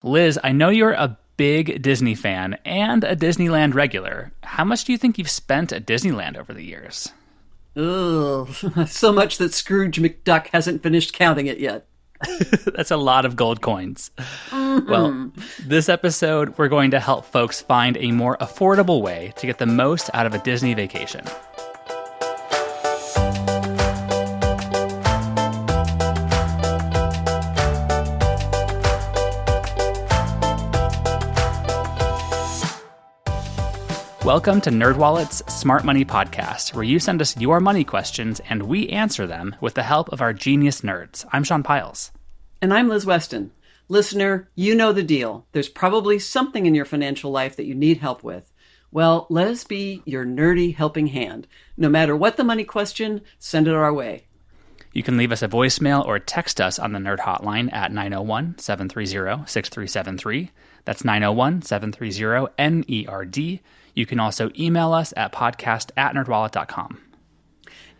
Liz, I know you're a big Disney fan and a Disneyland regular. How much do you think you've spent at Disneyland over the years? Ugh, so much that Scrooge McDuck hasn't finished counting it yet. That's a lot of gold coins. Well, this episode, we're going to help folks find a more affordable way to get the most out of a Disney vacation. Welcome to NerdWallet's Smart Money podcast, where you send us your money questions and we answer them with the help of our genius nerds. I'm Sean Piles. And I'm Liz Weston. Listener, you know the deal. There's probably something in your financial life that you need help with. Well, let us be your nerdy helping hand. No matter what the money question, send it our way. You can leave us a voicemail or text us on the Nerd Hotline at 901-730-6373. That's 901-730-NERD. You can also email us at podcast@nerdwallet.com.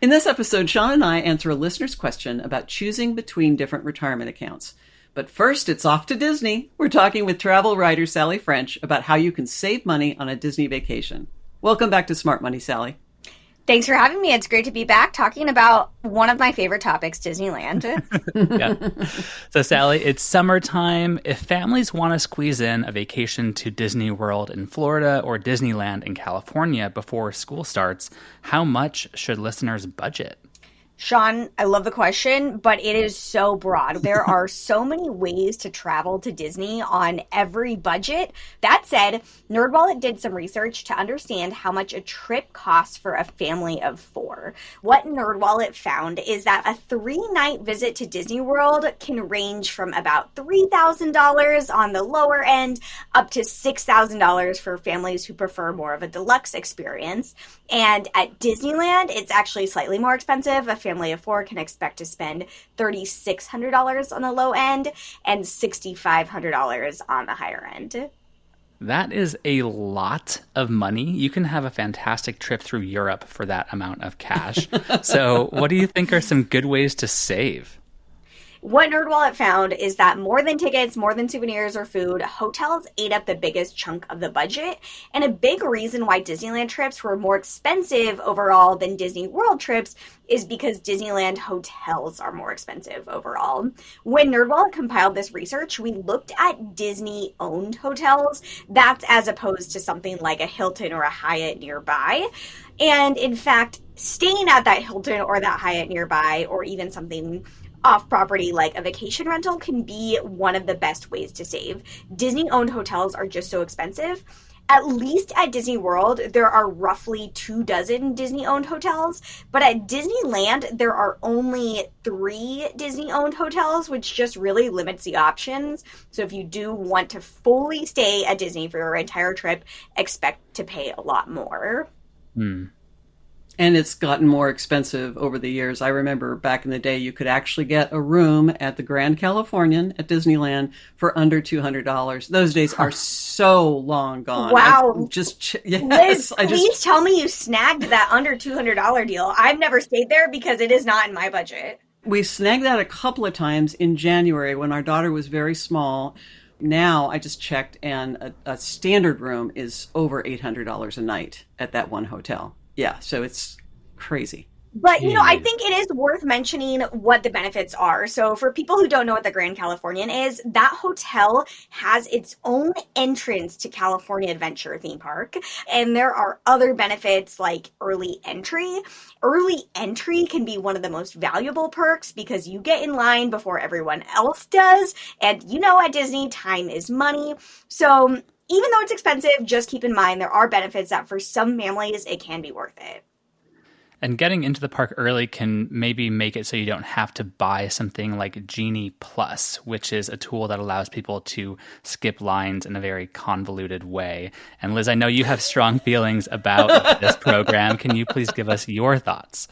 In this episode, Sean and I answer a listener's question about choosing between different retirement accounts. But first, it's off to Disney. We're talking with travel writer Sally French about how you can save money on a Disney vacation. Welcome back to Smart Money, Sally. Thanks for having me. It's great to be back talking about one of my favorite topics, Disneyland. Yeah. So, Sally, it's summertime. If families want to squeeze in a vacation to Disney World in Florida or Disneyland in California before school starts, how much should listeners budget? Sean, I love the question, but it is so broad. There are so many ways to travel to Disney on every budget. That said, NerdWallet did some research to understand how much a trip costs for a family of 4. What NerdWallet found is that a 3-night visit to Disney World can range from about $3,000 on the lower end up to $6,000 for families who prefer more of a deluxe experience. And at Disneyland, it's actually slightly more expensive. A family of 4 can expect to spend $3,600 on the low end and $6,500 on the higher end. That is a lot of money. You can have a fantastic trip through Europe for that amount of cash. So what do you think are some good ways to save? What NerdWallet found is that more than tickets, more than souvenirs or food, hotels ate up the biggest chunk of the budget. And a big reason why Disneyland trips were more expensive overall than Disney World trips is because Disneyland hotels are more expensive overall. When NerdWallet compiled this research, we looked at Disney-owned hotels. That's as opposed to something like a Hilton or a Hyatt nearby. And in fact, staying at that Hilton or that Hyatt nearby, or even something off-property like a vacation rental, can be one of the best ways to save. Disney-owned hotels are just so expensive. At least at Disney World, there are roughly 24 Disney-owned hotels, but at Disneyland, there are only 3 Disney-owned hotels, which just really limits the options. So if you do want to fully stay at Disney for your entire trip, expect to pay a lot more. And it's gotten more expensive over the years. I remember back in the day, you could actually get a room at the Grand Californian at Disneyland for under $200. Those days are so long gone. Wow. Yes. Liz, please tell me you snagged that under $200 deal. I've never stayed there because it is not in my budget. We snagged that a couple of times in January when our daughter was very small. Now, I just checked, and a standard room is over $800 a night at that one hotel. Yeah, so it's crazy. But, I think it is worth mentioning what the benefits are. So for people who don't know what the Grand Californian is, that hotel has its own entrance to California Adventure theme park. And there are other benefits like early entry. Early entry can be one of the most valuable perks because you get in line before everyone else does. And at Disney, time is money. So even though it's expensive, just keep in mind there are benefits that for some families, it can be worth it. And getting into the park early can maybe make it so you don't have to buy something like Genie Plus, which is a tool that allows people to skip lines in a very convoluted way. And Liz, I know you have strong feelings about this program. Can you please give us your thoughts?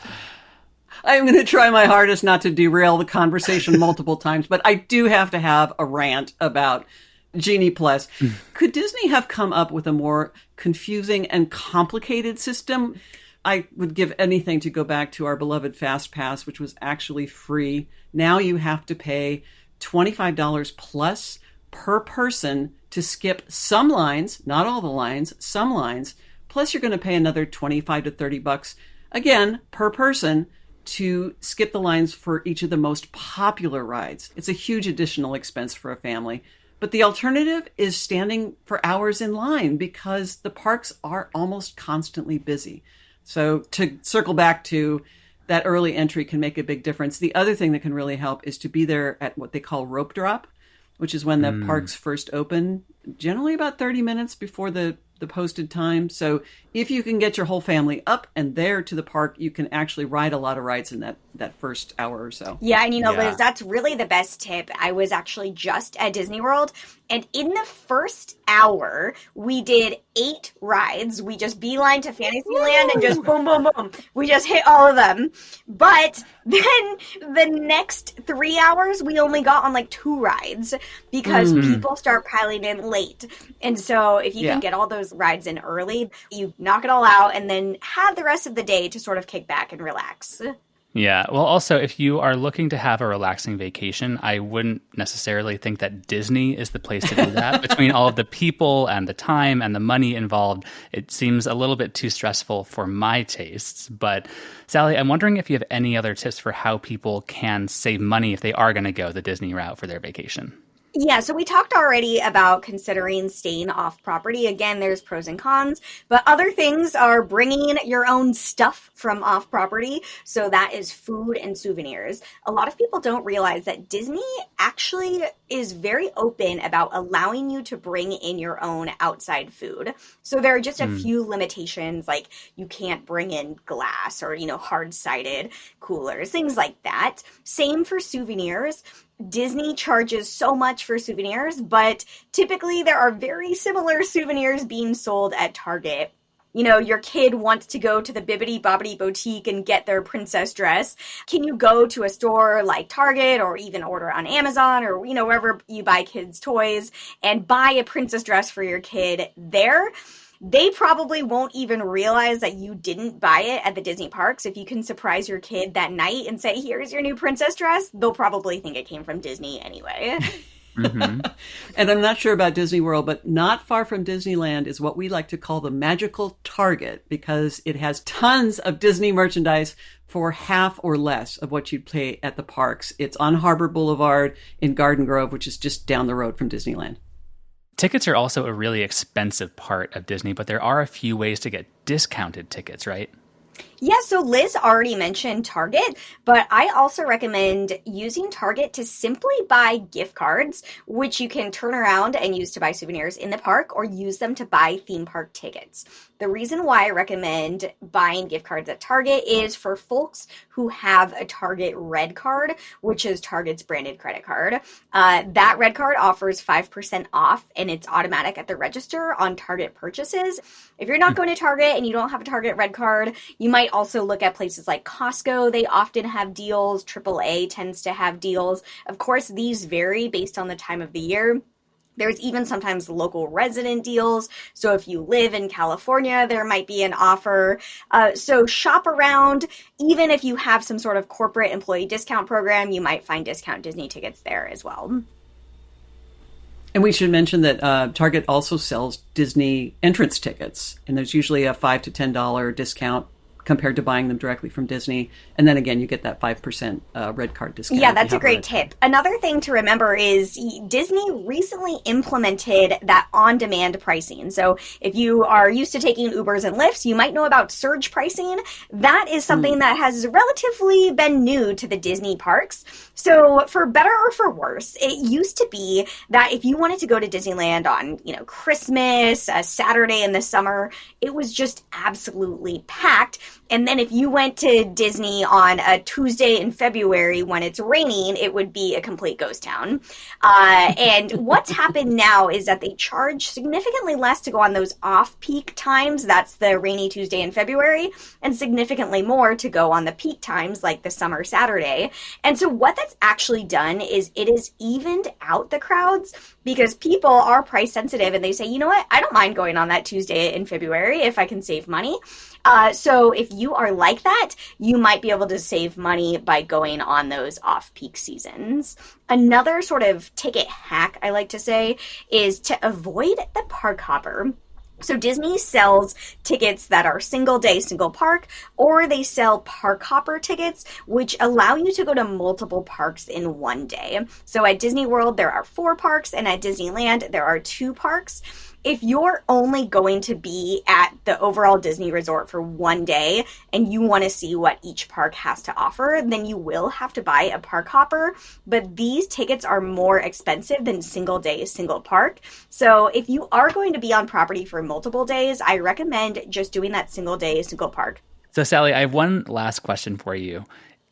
I'm going to try my hardest not to derail the conversation multiple times, but I do have to have a rant about Genie Plus. Could Disney have come up with a more confusing and complicated system? I would give anything to go back to our beloved Fast Pass, which was actually free. Now you have to pay $25 plus per person to skip some lines, not all the lines, some lines. Plus you're going to pay another 25 to 30 bucks, again, per person to skip the lines for each of the most popular rides. It's a huge additional expense for a family. But the alternative is standing for hours in line because the parks are almost constantly busy. So to circle back to that early entry can make a big difference. The other thing that can really help is to be there at what they call rope drop, which is when the parks first open, generally about 30 minutes before the posted time. So if you can get your whole family up and there to the park, you can actually ride a lot of rides in that first hour or so. Yeah, and Liz, that's really the best tip. I was actually just at Disney World, and in the first hour, we did 8 rides. We just beeline to Fantasyland and just boom, boom, boom. We just hit all of them. But then the next 3 hours, we only got on like 2 rides because people start piling in late. And so if you can get all those rides in early, you knock it all out and then have the rest of the day to sort of kick back and relax. Yeah. Well, also, if you are looking to have a relaxing vacation, I wouldn't necessarily think that Disney is the place to do that. Between all of the people and the time and the money involved, it seems a little bit too stressful for my tastes. But Sally, I'm wondering if you have any other tips for how people can save money if they are going to go the Disney route for their vacation. Yeah, so we talked already about considering staying off property. Again, there's pros and cons, but other things are bringing your own stuff from off property. So that is food and souvenirs. A lot of people don't realize that Disney actually is very open about allowing you to bring in your own outside food. So there are just a few limitations, like you can't bring in glass or, hard-sided coolers, things like that. Same for souvenirs. Disney charges so much for souvenirs, but typically there are very similar souvenirs being sold at Target. Your kid wants to go to the Bibbidi Bobbidi Boutique and get their princess dress. Can you go to a store like Target or even order on Amazon or, wherever you buy kids' toys and buy a princess dress for your kid there? They probably won't even realize that you didn't buy it at the Disney parks. If you can surprise your kid that night and say, here's your new princess dress, they'll probably think it came from Disney anyway. And I'm not sure about Disney World, but not far from Disneyland is what we like to call the magical Target because it has tons of Disney merchandise for half or less of what you'd pay at the parks. It's on Harbor Boulevard in Garden Grove, which is just down the road from Disneyland. Tickets are also a really expensive part of Disney, but there are a few ways to get discounted tickets, right? Yeah, so Liz already mentioned Target, but I also recommend using Target to simply buy gift cards, which you can turn around and use to buy souvenirs in the park or use them to buy theme park tickets. The reason why I recommend buying gift cards at Target is for folks who have a Target Red Card, which is Target's branded credit card. That Red Card offers 5% off, and it's automatic at the register on Target purchases. If you're not going to Target and you don't have a Target Red Card, you might also look at places like Costco. They often have deals. AAA tends to have deals. Of course, these vary based on the time of the year. There's even sometimes local resident deals. So if you live in California, there might be an offer. So shop around. Even if you have some sort of corporate employee discount program, you might find discount Disney tickets there as well. And we should mention that Target also sells Disney entrance tickets. And there's usually a $5 to $10 discount compared to buying them directly from Disney. And then again, you get that 5% red card discount. Yeah, that's a great tip. Another thing to remember is Disney recently implemented that on-demand pricing. So if you are used to taking Ubers and Lyfts, you might know about surge pricing. That is something that has relatively been new to the Disney parks. So for better or for worse, it used to be that if you wanted to go to Disneyland on, Christmas, a Saturday in the summer, it was just absolutely packed. And then if you went to Disney on a Tuesday in February when it's raining, it would be a complete ghost town. And what's happened now is that they charge significantly less to go on those off-peak times. That's the rainy Tuesday in February, and significantly more to go on the peak times like the summer Saturday. And so what that's actually done is it has evened out the crowds because people are price sensitive and they say, you know what, I don't mind going on that Tuesday in February if I can save money. So if you are like that, you might be able to save money by going on those off-peak seasons. Another sort of ticket hack, I like to say, is to avoid the park hopper. So Disney sells tickets that are single day, single park, or they sell park hopper tickets, which allow you to go to multiple parks in one day. So at Disney World, there are 4 parks, and at Disneyland, there are 2 parks. If you're only going to be at the overall Disney resort for one day and you want to see what each park has to offer, then you will have to buy a park hopper. But these tickets are more expensive than single day, single park. So if you are going to be on property for multiple days, I recommend just doing that single day, single park. So Sally, I have one last question for you.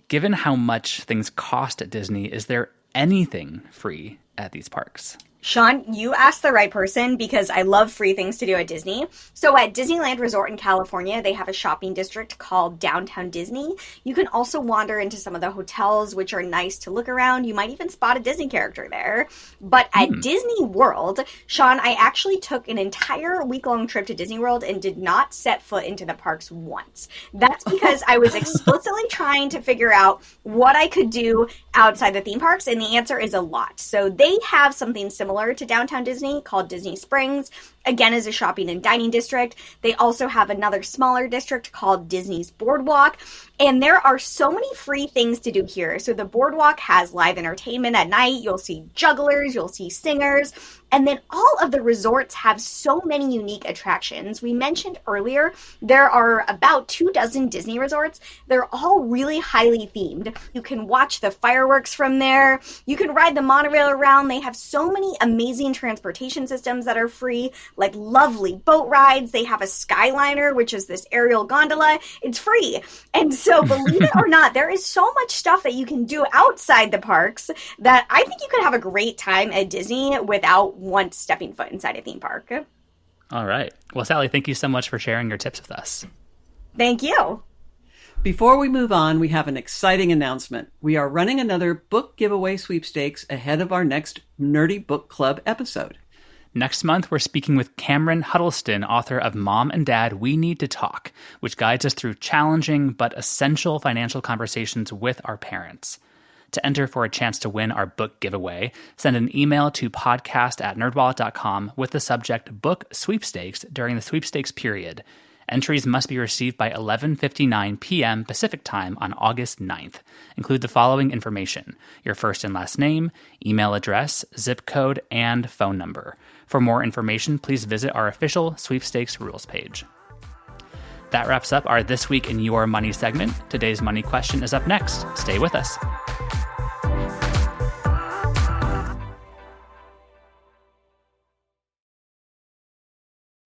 Given how much things cost at Disney, is there anything free at these parks? Sean, you asked the right person because I love free things to do at Disney. So at Disneyland Resort in California, they have a shopping district called Downtown Disney. You can also wander into some of the hotels, which are nice to look around. You might even spot a Disney character there. But at Disney World, Sean, I actually took an entire week-long trip to Disney World and did not set foot into the parks once. That's because I was explicitly trying to figure out what I could do outside the theme parks, and the answer is a lot. So they have something similar to Downtown Disney called Disney Springs. Again, is a shopping and dining district. They also have another smaller district called Disney's Boardwalk. And there are so many free things to do here. So the Boardwalk has live entertainment at night. You'll see jugglers, you'll see singers. And then all of the resorts have so many unique attractions. We mentioned earlier, there are about 24 Disney resorts. They're all really highly themed. You can watch the fireworks from there. You can ride the monorail around. They have so many amazing transportation systems that are free, like lovely boat rides. They have a Skyliner, which is this aerial gondola. It's free. And so believe it or not, there is so much stuff that you can do outside the parks that I think you could have a great time at Disney without once stepping foot inside a theme park. All right. Well, Sally, thank you so much for sharing your tips with us. Thank you. Before we move on, we have an exciting announcement. We are running another book giveaway sweepstakes ahead of our next Nerdy Book Club episode. Next month, we're speaking with Cameron Huddleston, author of Mom and Dad, We Need to Talk, which guides us through challenging but essential financial conversations with our parents. To enter for a chance to win our book giveaway, send an email to podcast@nerdwallet.com with the subject Book Sweepstakes during the sweepstakes period. Entries must be received by 11:59 p.m. Pacific Time on August 9th. Include the following information: your first and last name, email address, zip code, and phone number. For more information, please visit our official sweepstakes rules page. That wraps up our This Week in Your Money segment. Today's money question is up next. Stay with us.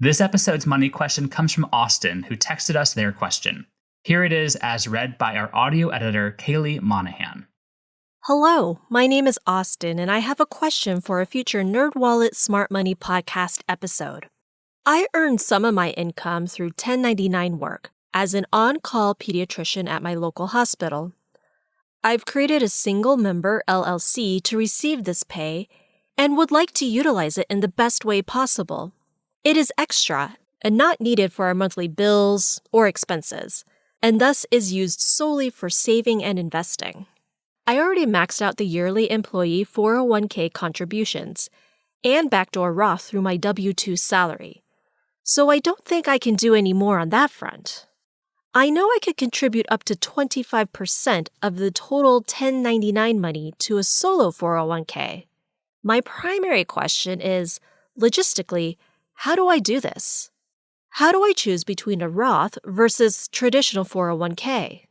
This episode's money question comes from Austin, who texted us their question. Here it is as read by our audio editor, Kaylee Monahan. Hello, my name is Austin, and I have a question for a future NerdWallet Smart Money podcast episode. I earn some of my income through 1099 work as an on-call pediatrician at my local hospital. I've created a single-member LLC to receive this pay and would like to utilize it in the best way possible. It is extra and not needed for our monthly bills or expenses, and thus is used solely for saving and investing. I already maxed out the yearly employee 401k contributions and backdoor Roth through my W-2 salary, so I don't think I can do any more on that front. I know I could contribute up to 25% of the total 1099 money to a solo 401k. My primary question is, logistically, how do I do this? How do I choose between a Roth versus traditional 401k?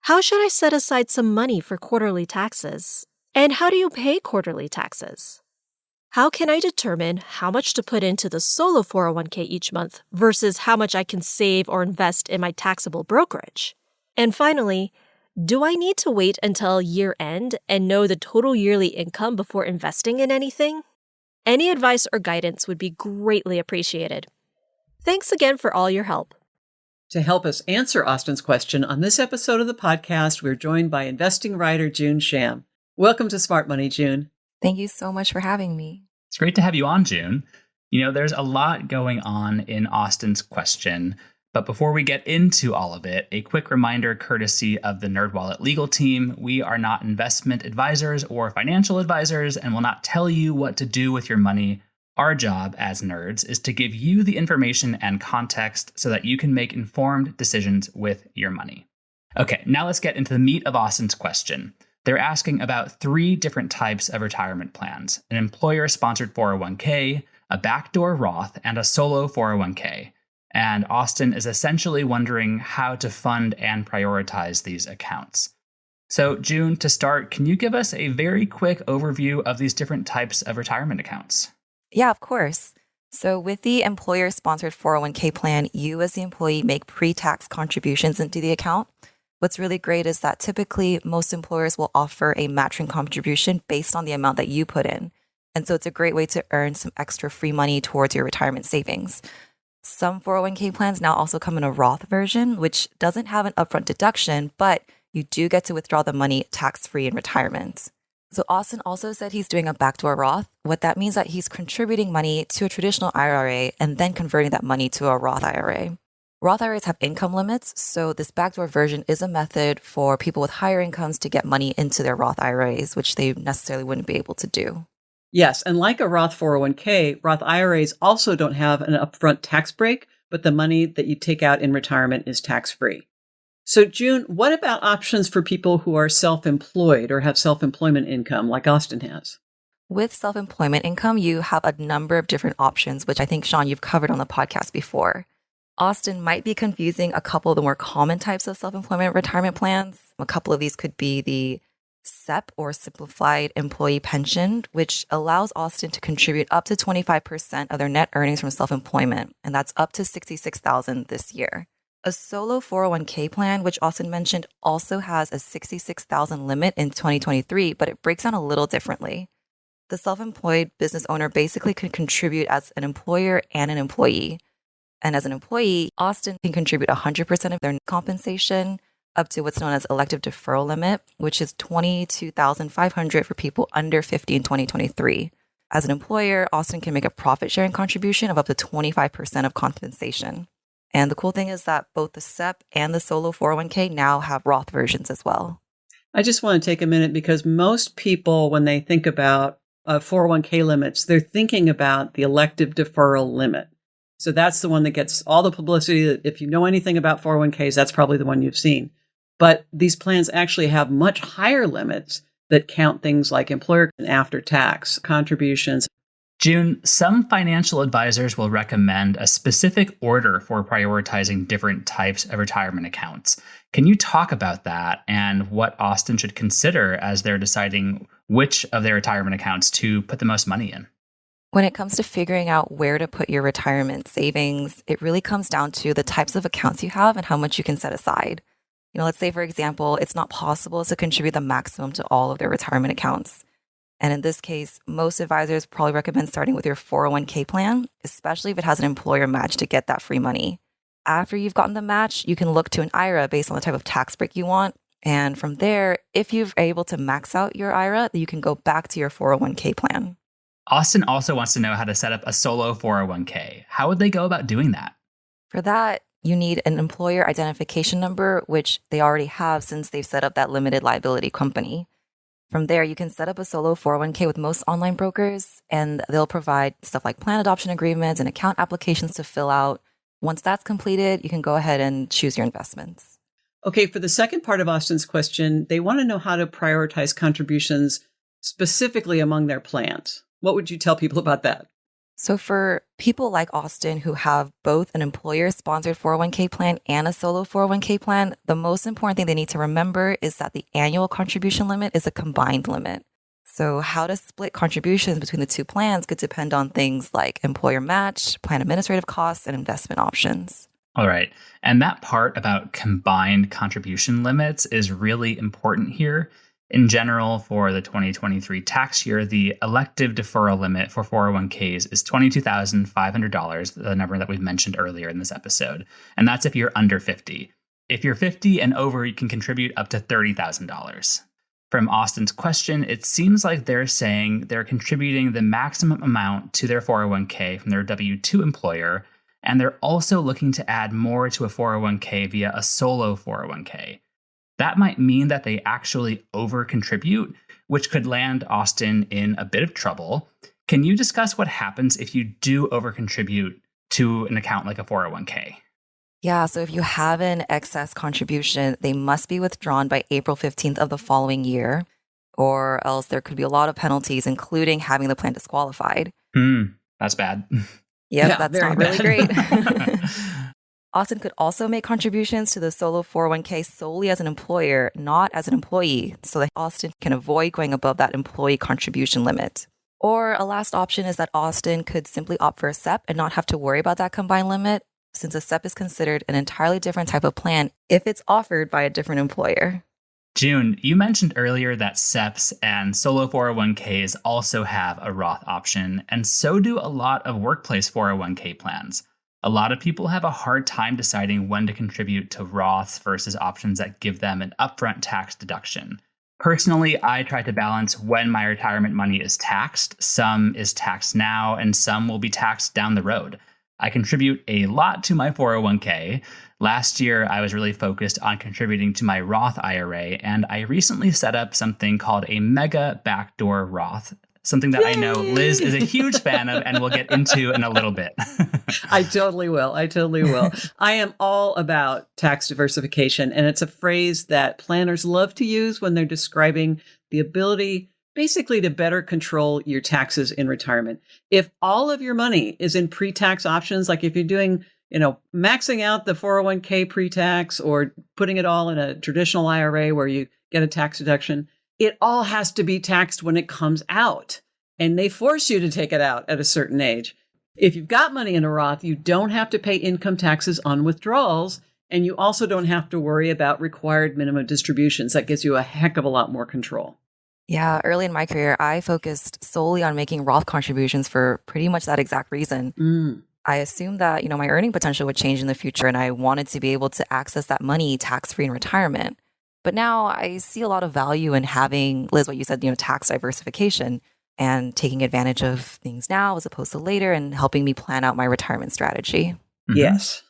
How should I set aside some money for quarterly taxes? And how do you pay quarterly taxes? How can I determine how much to put into the solo 401k each month versus how much I can save or invest in my taxable brokerage? And finally, do I need to wait until year end and know the total yearly income before investing in anything? Any advice or guidance would be greatly appreciated. Thanks again for all your help. To help us answer Austin's question on this episode of the podcast, we're joined by investing writer June Sham. Welcome to Smart Money, June. Thank you so much for having me. It's great to have you on, June. You know, there's a lot going on in Austin's question, But before we get into all of it, a quick reminder courtesy of the NerdWallet legal team. We are not investment advisors or financial advisors and will not tell you what to do with your money. Our job as nerds is to give you the information and context so that you can make informed decisions with your money. Okay, now let's get into the meat of Austin's question. They're asking about 3 different types of retirement plans: an employer-sponsored 401k, a backdoor Roth, and a solo 401k. And Austin is essentially wondering how to fund and prioritize these accounts. So, June, to start, can you give us a very quick overview of these different types of retirement accounts? Yeah, of course. So with the employer-sponsored 401k plan, you as the employee make pre-tax contributions into the account. What's really great is that typically most employers will offer a matching contribution based on the amount that you put in. And so it's a great way to earn some extra free money towards your retirement savings. Some 401k plans now also come in a Roth version, which doesn't have an upfront deduction, but you do get to withdraw the money tax-free in retirement. So Austin also said he's doing a backdoor Roth. What that means is that he's contributing money to a traditional IRA and then converting that money to a Roth IRA. Roth IRAs have income limits, so this backdoor version is a method for people with higher incomes to get money into their Roth IRAs, which they necessarily wouldn't be able to do. Yes, and like a Roth 401k, Roth IRAs also don't have an upfront tax break, but the money that you take out in retirement is tax-free. So, June, what about options for people who are self-employed or have self-employment income like Austin has? With self-employment income, you have a number of different options, which I think, Sean, you've covered on the podcast before. Austin might be confusing a couple of the more common types of self-employment retirement plans. A couple of these could be the SEP, or Simplified Employee Pension, which allows Austin to contribute up to 25% of their net earnings from self-employment, and that's up to $66,000 this year. A solo 401k plan, which Austin mentioned, also has a $66,000 limit in 2023, but it breaks down a little differently. The self-employed business owner basically can contribute as an employer and an employee. And as an employee, Austin can contribute 100% of their compensation up to what's known as elective deferral limit, which is $22,500 for people under 50 in 2023. As an employer, Austin can make a profit-sharing contribution of up to 25% of compensation. And the cool thing is that both the SEP and the solo 401k now have Roth versions as well. I just want to take a minute because most people, when they think about 401k limits, they're thinking about the elective deferral limit. So that's the one that gets all the publicity. If you know anything about 401ks, that's probably the one you've seen. But these plans actually have much higher limits that count things like employer and after-tax contributions. June, some financial advisors will recommend a specific order for prioritizing different types of retirement accounts. Can you talk about that and what Austin should consider as they're deciding which of their retirement accounts to put the most money in? When it comes to figuring out where to put your retirement savings, it really comes down to the types of accounts you have and how much you can set aside. Let's say, for example, it's not possible to contribute the maximum to all of their retirement accounts. And in this case, most advisors probably recommend starting with your 401k plan, especially if it has an employer match to get that free money. After you've gotten the match, you can look to an IRA based on the type of tax break you want. And from there, if you're able to max out your IRA, you can go back to your 401k plan. Austin also wants to know how to set up a solo 401k. How would they go about doing that? For that, you need an employer identification number, which they already have since they've set up that limited liability company. From there, you can set up a solo 401k with most online brokers, and they'll provide stuff like plan adoption agreements and account applications to fill out. Once that's completed, you can go ahead and choose your investments. Okay, for the second part of Austin's question, they want to know how to prioritize contributions specifically among their plans. What would you tell people about that? So for people like Austin who have both an employer-sponsored 401k plan and a solo 401k plan, the most important thing they need to remember is that the annual contribution limit is a combined limit. So how to split contributions between the two plans could depend on things like employer match, plan administrative costs, and investment options. All right. And that part about combined contribution limits is really important here. In general, for the 2023 tax year, the elective deferral limit for 401ks is $22,500, the number that we've mentioned earlier in this episode. And that's if you're under 50. If you're 50 and over, you can contribute up to $30,000. From Austin's question, it seems like they're saying they're contributing the maximum amount to their 401k from their W-2 employer, And they're also looking to add more to a 401k via a solo 401k. That might mean that they actually over-contribute, which could land Austin in a bit of trouble. Can you discuss what happens if you do over-contribute to an account like a 401k? Yeah, so if you have an excess contribution, they must be withdrawn by April 15th of the following year, or else there could be a lot of penalties, including having the plan disqualified. That's bad. Yep, Yeah, that's very not really bad. great. Austin could also make contributions to the solo 401k solely as an employer, not as an employee, so that Austin can avoid going above that employee contribution limit. Or a last option is that Austin could simply opt for a SEP and not have to worry about that combined limit, since a SEP is considered an entirely different type of plan if it's offered by a different employer. June, you mentioned earlier that SEPs and solo 401ks also have a Roth option, and so do a lot of workplace 401k plans. A lot of people have a hard time deciding when to contribute to Roths versus options that give them an upfront tax deduction. Personally, I try to balance when my retirement money is taxed. Some is taxed now, and some will be taxed down the road. I contribute a lot to my 401k. Last year, I was really focused on contributing to my Roth IRA, and I recently set up something called a mega backdoor Roth, something that I know Liz is a huge fan of and we'll get into in a little bit. I totally will. I am all about tax diversification, and it's a phrase that planners love to use when they're describing the ability basically to better control your taxes in retirement. If all of your money is in pre-tax options, like if you're doing, maxing out the 401k pre-tax or putting it all in a traditional IRA where you get a tax deduction, it all has to be taxed when it comes out. And they force you to take it out at a certain age. If you've got money in a Roth, you don't have to pay income taxes on withdrawals. And you also don't have to worry about required minimum distributions. That gives you a heck of a lot more control. Yeah, early in my career, I focused solely on making Roth contributions for pretty much that exact reason. I assumed that, my earning potential would change in the future, and I wanted to be able to access that money tax-free in retirement. But now I see a lot of value in having, Liz, what you said, tax diversification and taking advantage of things now as opposed to later and helping me plan out my retirement strategy. Yes.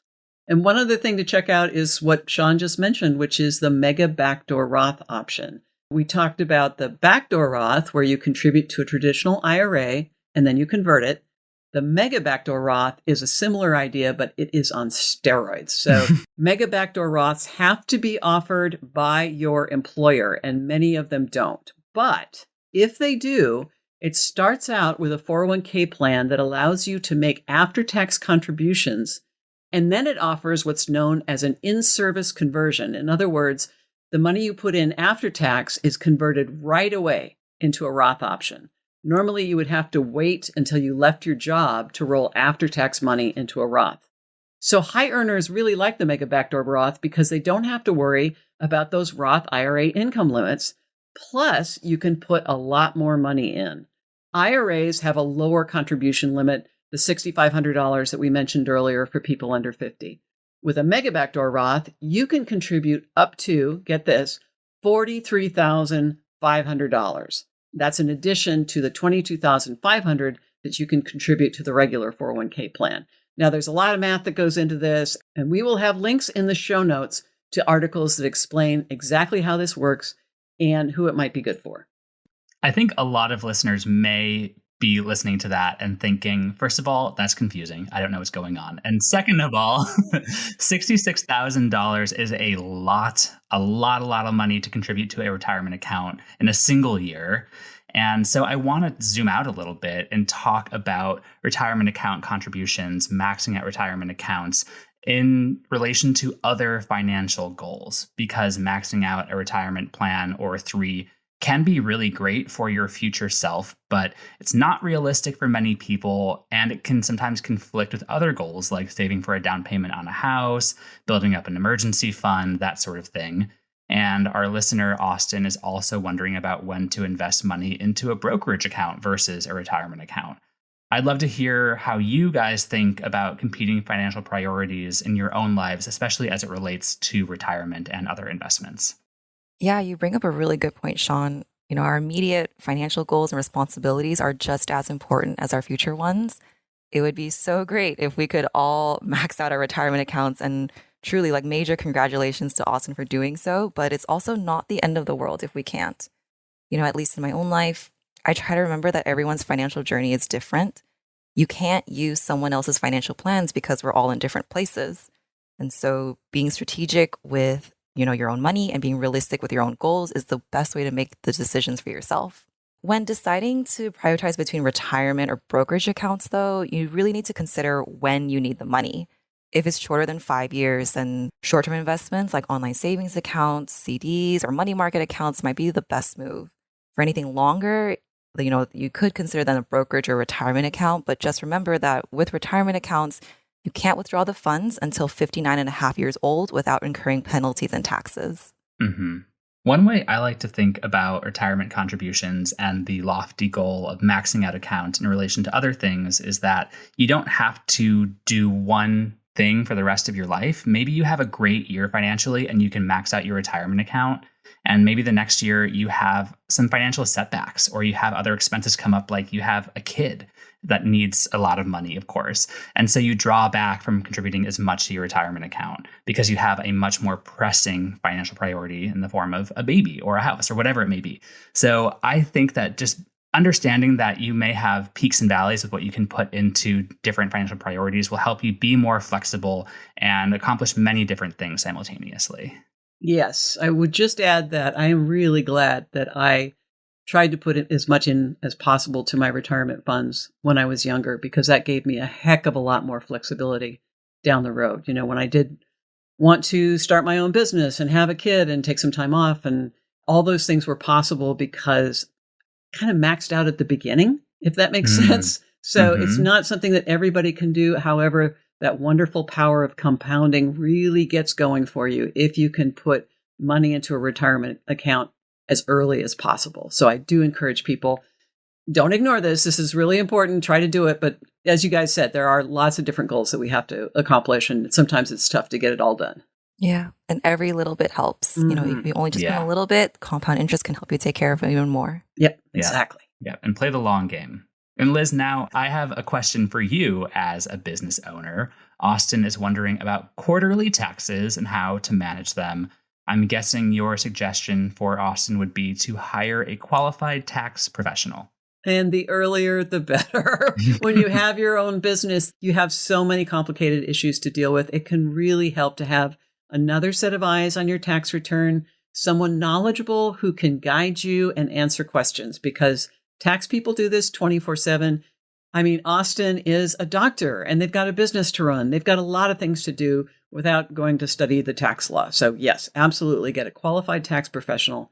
And one other thing to check out is what Sean just mentioned, which is the mega backdoor Roth option. We talked about the backdoor Roth, where you contribute to a traditional IRA and then you convert it. The mega backdoor Roth is a similar idea, but it is on steroids. So mega backdoor Roths have to be offered by your employer, and many of them don't. But if they do, it starts out with a 401k plan that allows you to make after-tax contributions, and then it offers what's known as an in-service conversion. In other words, the money you put in after tax is converted right away into a Roth option. Normally, you would have to wait until you left your job to roll after-tax money into a Roth. So high earners really like the mega backdoor Roth because they don't have to worry about those Roth IRA income limits. Plus, you can put a lot more money in. IRAs have a lower contribution limit, the $6,500 that we mentioned earlier for people under 50. With a mega backdoor Roth, you can contribute up to, get this, $43,500. That's in addition to the $22,500 that you can contribute to the regular 401k plan. Now, there's a lot of math that goes into this, and we will have links in the show notes to articles that explain exactly how this works and who it might be good for. I think a lot of listeners may be listening to that and thinking, first of all, that's confusing. I don't know what's going on. And second of all, $66,000 is a lot of money to contribute to a retirement account in a single year. And so I want to zoom out a little bit and talk about retirement account contributions, maxing out retirement accounts in relation to other financial goals, because maxing out a retirement plan or three can be really great for your future self, but it's not realistic for many people, and it can sometimes conflict with other goals like saving for a down payment on a house, building up an emergency fund, that sort of thing. And our listener, Austin, is also wondering about when to invest money into a brokerage account versus a retirement account. I'd love to hear how you guys think about competing financial priorities in your own lives, especially as it relates to retirement and other investments. Yeah, you bring up a really good point, Sean. Our immediate financial goals and responsibilities are just as important as our future ones. It would be so great if we could all max out our retirement accounts, and truly, like, major congratulations to Austin for doing so. But it's also not the end of the world if we can't. At least in my own life, I try to remember that everyone's financial journey is different. You can't use someone else's financial plans because we're all in different places. And so being strategic with, your own money and being realistic with your own goals is the best way to make the decisions for yourself. When deciding to prioritize between retirement or brokerage accounts, though, you really need to consider when you need the money. If it's shorter than 5 years, then short-term investments like online savings accounts, CDs, or money market accounts might be the best move. For anything longer, you could consider then a brokerage or retirement account, but just remember that with retirement accounts, you can't withdraw the funds until 59 and a half years old without incurring penalties and taxes. Mm-hmm. One way I like to think about retirement contributions and the lofty goal of maxing out accounts in relation to other things is that you don't have to do one thing for the rest of your life. Maybe you have a great year financially and you can max out your retirement account. And maybe the next year you have some financial setbacks, or you have other expenses come up, like you have a kid that needs a lot of money, of course. And so you draw back from contributing as much to your retirement account because you have a much more pressing financial priority in the form of a baby or a house or whatever it may be. So I think that just understanding that you may have peaks and valleys with what you can put into different financial priorities will help you be more flexible and accomplish many different things simultaneously. Yes, I would just add that I am really glad that I tried to put as much in as possible to my retirement funds when I was younger, because that gave me a heck of a lot more flexibility down the road. When I did want to start my own business and have a kid and take some time off, and all those things were possible because I kind of maxed out at the beginning, if that makes sense. So it's not something that everybody can do. However, that wonderful power of compounding really gets going for you if you can put money into a retirement account as early as possible. So I do encourage people, don't ignore this. This is really important. Try to do it. But as you guys said, there are lots of different goals that we have to accomplish, and sometimes it's tough to get it all done. Yeah. And every little bit helps. If you only just spend a little bit, compound interest can help you take care of it even more. Yep, exactly. Yeah. And play the long game. And Liz, now I have a question for you as a business owner. Austin is wondering about quarterly taxes and how to manage them. I'm guessing your suggestion for Austin would be to hire a qualified tax professional. And the earlier, the better. When you have your own business, you have so many complicated issues to deal with. It can really help to have another set of eyes on your tax return, someone knowledgeable who can guide you and answer questions, because tax people do this 24/7. I mean, Austin is a doctor and they've got a business to run. They've got a lot of things to do without going to study the tax law. So yes, absolutely get a qualified tax professional.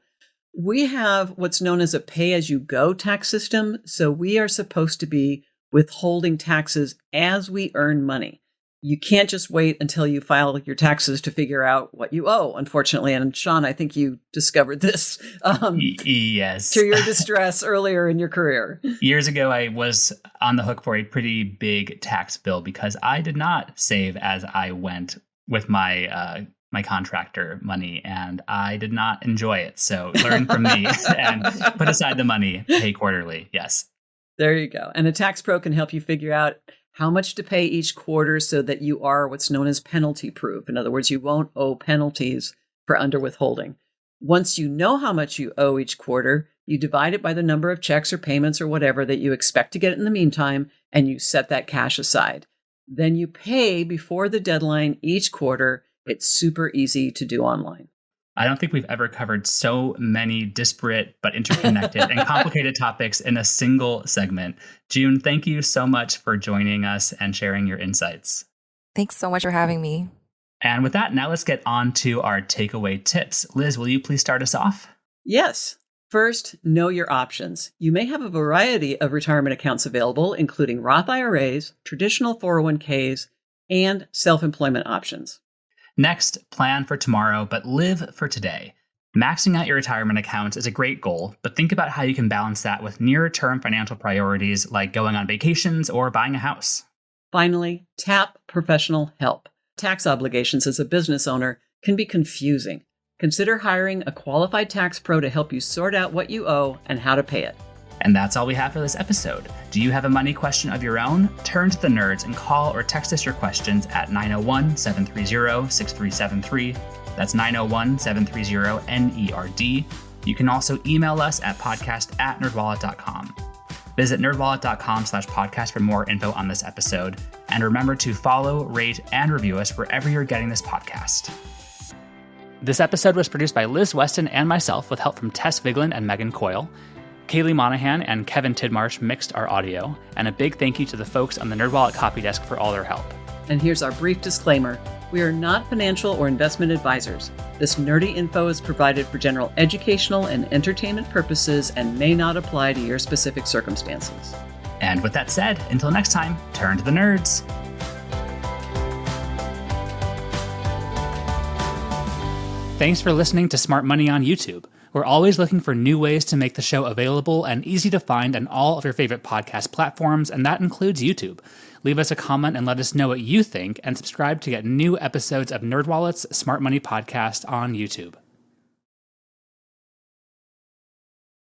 We have what's known as a pay-as-you-go tax system. So we are supposed to be withholding taxes as we earn money. You can't just wait until you file your taxes to figure out what you owe, unfortunately. And Sean, I think you discovered this yes, to your distress earlier in your career. Years ago, I was on the hook for a pretty big tax bill because I did not save as I went with my my contractor money, and I did not enjoy it. So learn from me and put aside the money, pay quarterly. Yes. There you go. And a tax pro can help you figure out how much to pay each quarter so that you are what's known as penalty proof. In other words, you won't owe penalties for underwithholding. Once you know how much you owe each quarter, you divide it by the number of checks or payments or whatever that you expect to get in the meantime, and you set that cash aside. Then you pay before the deadline each quarter. It's super easy to do online. I don't think we've ever covered so many disparate but interconnected and complicated topics in a single segment. June, thank you so much for joining us and sharing your insights. Thanks so much for having me. And with that, now let's get on to our takeaway tips. Liz, will you please start us off? Yes. First, know your options. You may have a variety of retirement accounts available, including Roth IRAs, traditional 401ks, and self-employment options. Next, plan for tomorrow, but live for today. Maxing out your retirement accounts is a great goal, but think about how you can balance that with near-term financial priorities like going on vacations or buying a house. Finally, tap professional help. Tax obligations as a business owner can be confusing. Consider hiring a qualified tax pro to help you sort out what you owe and how to pay it. And that's all we have for this episode. Do you have a money question of your own? Turn to the nerds and call or text us your questions at 901-730-6373. That's 901-730-NERD. You can also email us at podcast@nerdwallet.com. Visit nerdwallet.com/podcast for more info on this episode. And remember to follow, rate, and review us wherever you're getting this podcast. This episode was produced by Liz Weston and myself with help from Tess Viglin and Megan Coyle. Kaylee Monahan and Kevin Tidmarsh mixed our audio, and a big thank you to the folks on the NerdWallet copy desk for all their help. And here's our brief disclaimer. We are not financial or investment advisors. This nerdy info is provided for general educational and entertainment purposes and may not apply to your specific circumstances. And with that said, until next time, turn to the nerds. Thanks for listening to Smart Money on YouTube. We're always looking for new ways to make the show available and easy to find on all of your favorite podcast platforms, and that includes YouTube. Leave us a comment and let us know what you think, and subscribe to get new episodes of NerdWallet's Smart Money podcast on YouTube.